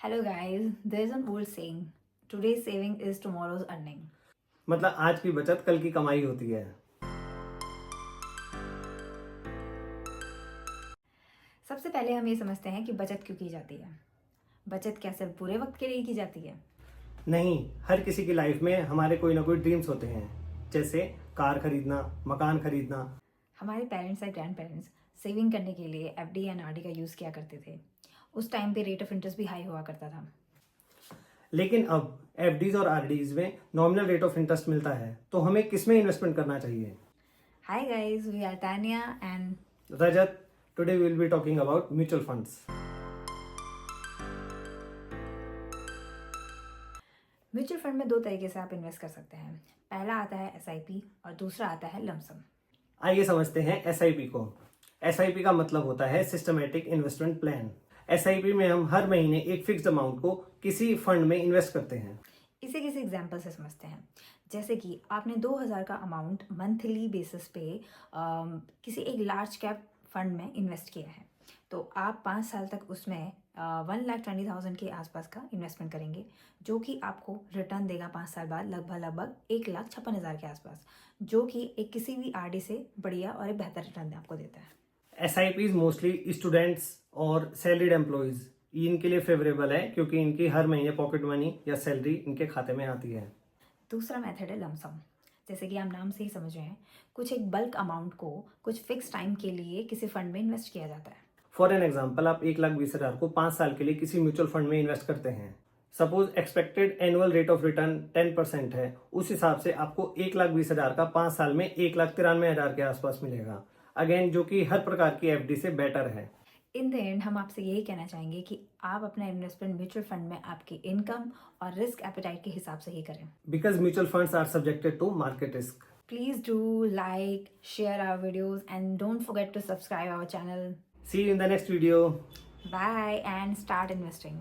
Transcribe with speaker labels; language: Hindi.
Speaker 1: Hello guys, there's an old saying, today's saving is tomorrow's earning.
Speaker 2: मतलब आज की बचत कल की कमाई होती है।
Speaker 1: सबसे पहले हम ये समझते हैं कि बचत क्यों की जाती है। बचत क्या सिर्फ बुरे वक्त के लिए की जाती है?
Speaker 2: नहीं, हर किसी की लाइफ में हमारे कोई ना कोई ड्रीम्स होते हैं, जैसे कार खरीदना, मकान खरीदना।
Speaker 1: हमारे पेरेंट्स या ग्रैंड पेरेंट्स सेविंग करने के लिए एफडी एंड आरडी का यूज़ किया करते थे। उस टाइम पे रेट ऑफ इंटरेस्ट भी हाई हुआ करता था।
Speaker 2: लेकिन अब एफडीज और आरडीज में नॉमिनल रेट ऑफ इंटरेस्ट मिलता है, तो हमें किस में इन्वेस्टमेंट करना चाहिए?
Speaker 1: Hi guys, we are Tania and
Speaker 2: Rajat, today we will be talking about mutual funds.
Speaker 1: Mutual fund में दो तरीके से आप इन्वेस्ट कर सकते हैं। पहला आता है एसआईपी और दूसरा आता है लमसम।
Speaker 2: आइए समझते हैं एसआईपी को। एसआईपी का मतलब होता है सिस्टमेटिक इन्वेस्टमेंट प्लान। एसआईपी में हम हर महीने एक फिक्स्ड अमाउंट को किसी फंड में इन्वेस्ट करते हैं।
Speaker 1: इसे किसी एग्जाम्पल से समझते हैं। जैसे कि आपने 2000 का अमाउंट मंथली बेसिस पे किसी एक लार्ज कैप फंड में इन्वेस्ट किया है, तो आप 5 साल तक उसमें 1,20,000 के आसपास का इन्वेस्टमेंट करेंगे, जो कि आपको रिटर्न देगा 5 साल बाद लगभग 1,56,000 के आसपास, जो कि एक किसी भी आरडी से बढ़िया और एक बेहतर रिटर्न आपको देता है।
Speaker 2: एसआईपीज मोस्टली स्टूडेंट्स और सैलरीड एम्प्लॉयज इनके लिए फेवरेबल है, क्योंकि इनकी हर महीने पॉकेट मनी या सैलरी इनके खाते में आती है।
Speaker 1: दूसरा मेथड है लमसम। जैसे कि आप नाम से ही समझ रहे हैं, कुछ एक बल्क अमाउंट को कुछ फिक्स टाइम के लिए किसी फंड में इन्वेस्ट किया जाता है।
Speaker 2: फॉर एन एग्जाम्पल, आप 1,20,000 को 5 साल के लिए किसी म्यूचुअल फंड में इन्वेस्ट करते हैं। Suppose expected annual rate of return 10% है, उस हिसाब से आपको 1,20,000 का 5 साल में 1,93,000 के आसपास मिलेगा, अगेन जो कि हर प्रकार की एफडी से बेटर है।
Speaker 1: इन द एंड हम आपसे यही कहना चाहेंगे कि आप अपना इन्वेस्टमेंट म्यूचुअल फंड में आपकी इनकम और रिस्क एपेटाइट के हिसाब से ही करें।
Speaker 2: Because mutual funds are subjected to market risk.
Speaker 1: Please do like, share our videos, and don't forget to subscribe our channel.
Speaker 2: See you in the next video.
Speaker 1: Bye and start investing.